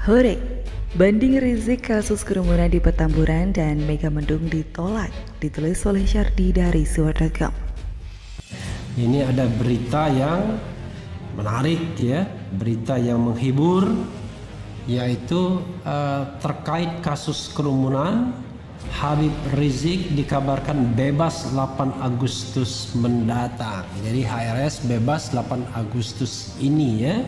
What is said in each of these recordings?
Hore, banding Rizik kasus kerumunan di Petamburan dan Megamendung ditolak, ditulis oleh Syardi dari Suara.com. Ini ada berita yang menarik ya, berita yang menghibur, yaitu terkait kasus kerumunan. Habib Rizik dikabarkan bebas 8 Agustus mendatang. Jadi HRS bebas 8 Agustus ini ya.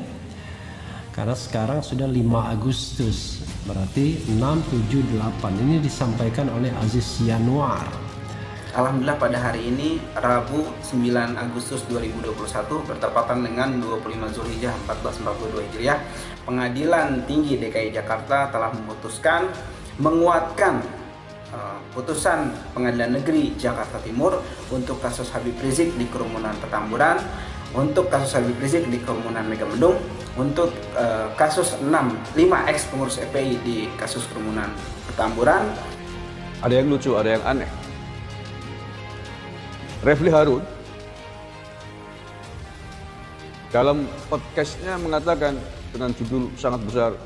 Karena sekarang sudah 5 Agustus, berarti 6, 7, 8. Ini disampaikan oleh Aziz Yanuar. Alhamdulillah pada hari ini Rabu 9 Agustus 2021 bertepatan dengan 25 Zulhijjah 1442 Hijriah, Pengadilan Tinggi DKI Jakarta telah memutuskan menguatkan putusan Pengadilan Negeri Jakarta Timur untuk kasus Habib Rizik di kerumunan Petamburan, untuk kasus Habib Rizik di kerumunan Megamendung, untuk kasus 5 ex pengurus FPI di kasus kerumunan Petamburan. Ada yang lucu, ada yang aneh. Refli Harun dalam podcastnya mengatakan dengan judul sangat besar,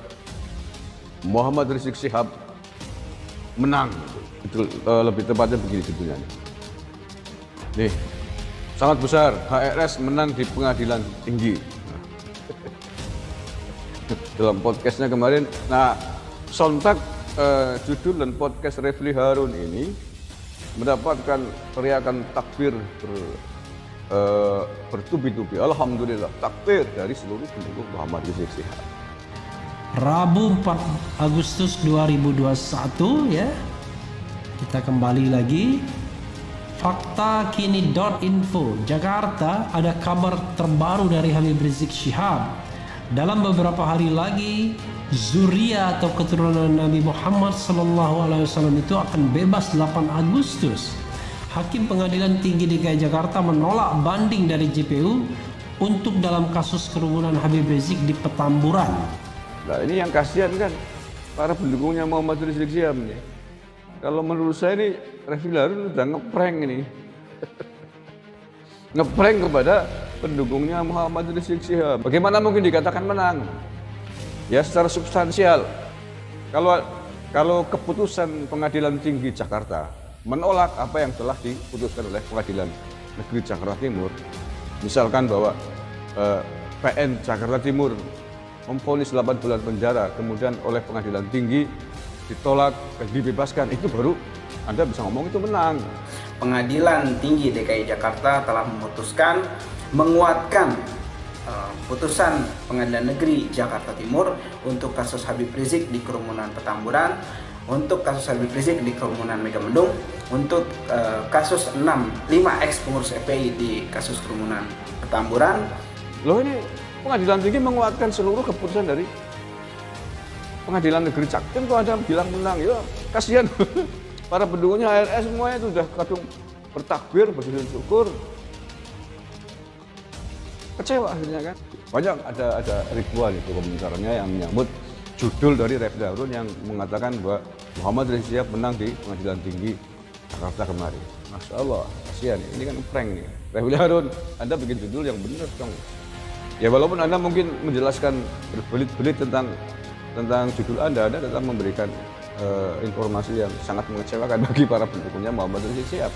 Muhammad Rizik Syihab menang. Itu lebih tepatnya begini judulnya. Nih, sangat besar, HRS menang di pengadilan tinggi. Dalam podcastnya kemarin, nah sontak judul dan podcast Refli Harun ini mendapatkan teriakan takbir bertubi-tubi. Alhamdulillah, takbir dari seluruh pendukung Muhammad Rizik Syihab. Rabu 4 Agustus 2021 ya. Kita kembali lagi. Faktakini.info Jakarta, ada kabar terbaru dari Habib Rizik Syihab. Dalam beberapa hari lagi, zuriat atau keturunan Nabi Muhammad SAW itu akan bebas 8 Agustus. Hakim Pengadilan Tinggi DKI Jakarta menolak banding dari JPU untuk dalam kasus kerumunan Habib Rizik di Petamburan. Nah ini yang kasihan kan para pendukungnya Muhammad Rizik Syihab nih. Kalau menurut saya ini Refli Harun udah ngeprank ini. Ngeprank kepada pendukungnya Muhammad Rizik Syihab. Bagaimana mungkin dikatakan menang? Ya secara substansial. Kalau keputusan Pengadilan Tinggi Jakarta menolak apa yang telah diputuskan oleh Pengadilan Negeri Jakarta Timur, misalkan bahwa PN Jakarta Timur memvonis 8 bulan penjara, kemudian oleh Pengadilan Tinggi ditolak dan dibebaskan, itu baru Anda bisa ngomong itu menang. Pengadilan Tinggi DKI Jakarta telah memutuskan menguatkan putusan Pengadilan Negeri Jakarta Timur untuk kasus Habib Rizik di kerumunan Petamburan, untuk kasus Habib Rizik di kerumunan Megamendung, untuk kasus 5 ex pengurus FPI di kasus kerumunan Petamburan. Loh ini Pengadilan Tinggi menguatkan seluruh keputusan dari Pengadilan Negeri Jakarta. Kok ada bilang menang, ya kasihan. Para pendukungnya HRS semuanya itu sudah kadung bertakbir, bersujud syukur. Kecewa akhirnya kan. Banyak ada ribuan itu komentarnya yang menyambut judul dari Refli Harun yang mengatakan bahwa Muhammad Rizik Syihab menang di Pengadilan Tinggi Jakarta kemarin. Masya Allah, kasihan. Ini kan prank nih. Refli Harun, Anda bikin judul yang benar dong. Ya walaupun Anda mungkin menjelaskan berbelit-belit tentang judul Anda tetap memberikan informasi yang sangat mengecewakan bagi para pendukungnya Muhammad Rizik Syihab.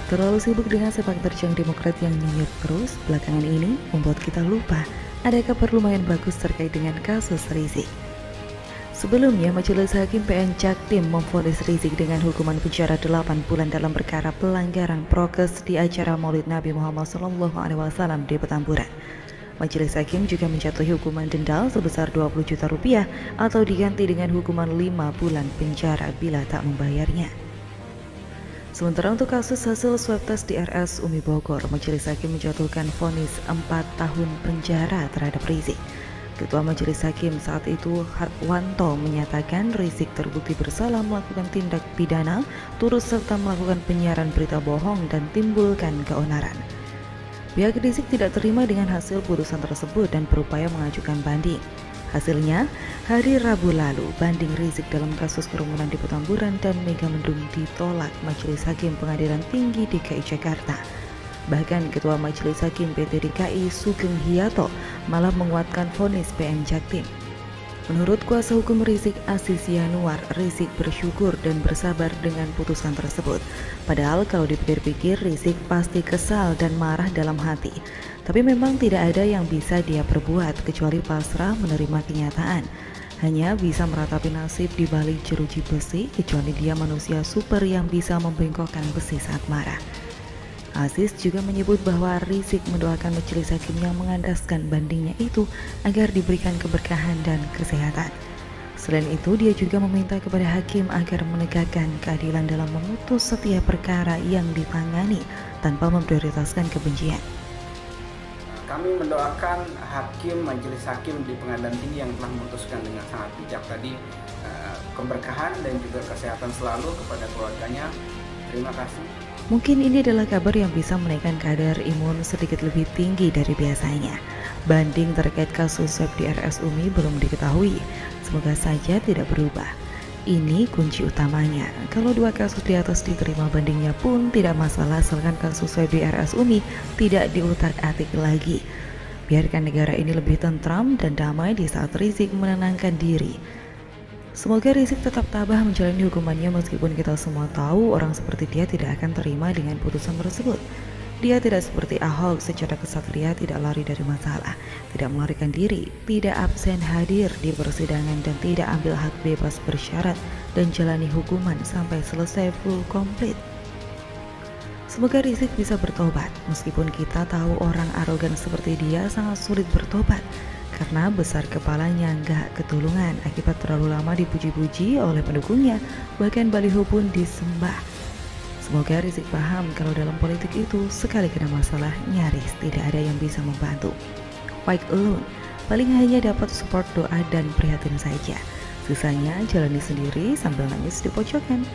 Terlalu sibuk dengan sepak terjang Demokrat yang nyinyir terus belakangan ini membuat kita lupa ada kabar lumayan bagus terkait dengan kasus Rizik. Sebelumnya, Majelis Hakim PN Jaktim memvonis Rizik dengan hukuman penjara 8 bulan dalam perkara pelanggaran prokes di acara Maulid Nabi Muhammad SAW di Petamburan. Majelis Hakim juga menjatuhi hukuman denda sebesar 20 juta rupiah atau diganti dengan hukuman 5 bulan penjara bila tak membayarnya. Sementara untuk kasus hasil swab tes di RS Umi Bogor, Majelis Hakim menjatuhkan vonis 4 tahun penjara terhadap Rizik. Ketua Majelis Hakim saat itu, Hartwanto, menyatakan Rizik terbukti bersalah melakukan tindak pidana, turut serta melakukan penyiaran berita bohong dan timbulkan keonaran. Pihak Rizik tidak terima dengan hasil putusan tersebut dan berupaya mengajukan banding. Hasilnya, hari Rabu lalu, banding Rizik dalam kasus kerumunan di Petamburan dan Megamendung ditolak Majelis Hakim Pengadilan Tinggi DKI Jakarta. Bahkan Ketua Majelis Hakim PT DKI Sugeng Hiyato malah menguatkan vonis PM Jaktim. Menurut kuasa hukum Rizik Aziz Yanuar, Rizik bersyukur dan bersabar dengan putusan tersebut. Padahal kalau dipikir-pikir, Rizik pasti kesal dan marah dalam hati. Tapi memang tidak ada yang bisa dia perbuat kecuali pasrah menerima kenyataan. Hanya bisa meratapi nasib di balik jeruji besi, kecuali dia manusia super yang bisa membengkokkan besi saat marah. Aziz juga menyebut bahwa Rizik mendoakan majelis hakim yang mengandaskan bandingnya itu agar diberikan keberkahan dan kesehatan. Selain itu, dia juga meminta kepada hakim agar menegakkan keadilan dalam memutus setiap perkara yang ditangani tanpa memprioritaskan kebencian. Kami mendoakan majelis hakim di Pengadilan Tinggi yang telah memutuskan dengan sangat bijak tadi keberkahan dan juga kesehatan selalu kepada keluarganya. Terima kasih. Mungkin ini adalah kabar yang bisa menaikkan kadar imun sedikit lebih tinggi dari biasanya. Banding terkait kasus swab di RS UMI belum diketahui. Semoga saja tidak berubah. Ini kunci utamanya. Kalau 2 kasus di atas diterima bandingnya pun tidak masalah, asalkan kasus swab di RS UMI tidak diutak-atik lagi. Biarkan negara ini lebih tentram dan damai di saat Rizik menenangkan diri. Semoga Rizik tetap tabah menjalani hukumannya meskipun kita semua tahu orang seperti dia tidak akan terima dengan putusan tersebut. Dia tidak seperti Ahok secara kesatria tidak lari dari masalah, tidak melarikan diri, tidak absen hadir di persidangan dan tidak ambil hak bebas bersyarat dan jalani hukuman sampai selesai full komplit. Semoga Rizik bisa bertobat meskipun kita tahu orang arogan seperti dia sangat sulit bertobat. Karena besar kepalanya nggak ketulungan akibat terlalu lama dipuji-puji oleh pendukungnya, bahkan baliho pun disembah. Semoga Rizik paham kalau dalam politik itu sekali kena masalah nyaris tidak ada yang bisa membantu. Fight alone, paling hanya dapat support doa dan prihatin saja. Sisanya jalani sendiri sambil nangis di pojokan.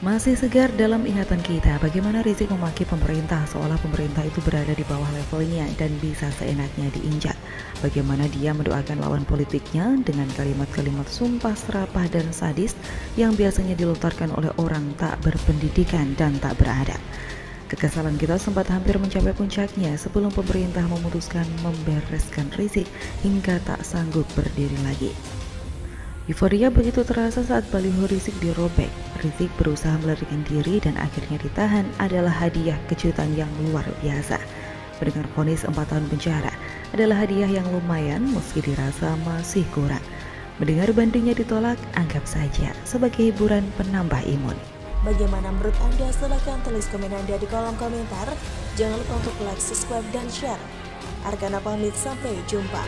Masih segar dalam ingatan kita bagaimana Rizik memaki pemerintah seolah pemerintah itu berada di bawah levelnya dan bisa seenaknya diinjak. Bagaimana dia mendoakan lawan politiknya dengan kalimat-kalimat sumpah serapah dan sadis yang biasanya dilontarkan oleh orang tak berpendidikan dan tak beradab. Kekesalan kita sempat hampir mencapai puncaknya sebelum pemerintah memutuskan membereskan Rizik hingga tak sanggup berdiri lagi. Euforia begitu terasa saat baliho Rizik dirobek. Rizik berusaha melarikan diri dan akhirnya ditahan adalah hadiah kejutan yang luar biasa. Mendengar vonis 4 tahun penjara adalah hadiah yang lumayan meski dirasa masih kurang. Mendengar bandingnya ditolak, anggap saja sebagai hiburan penambah imun. Bagaimana menurut Anda? Silahkan tulis komen Anda di kolom komentar. Jangan lupa untuk like, subscribe, dan share. Argana pamit, sampai jumpa.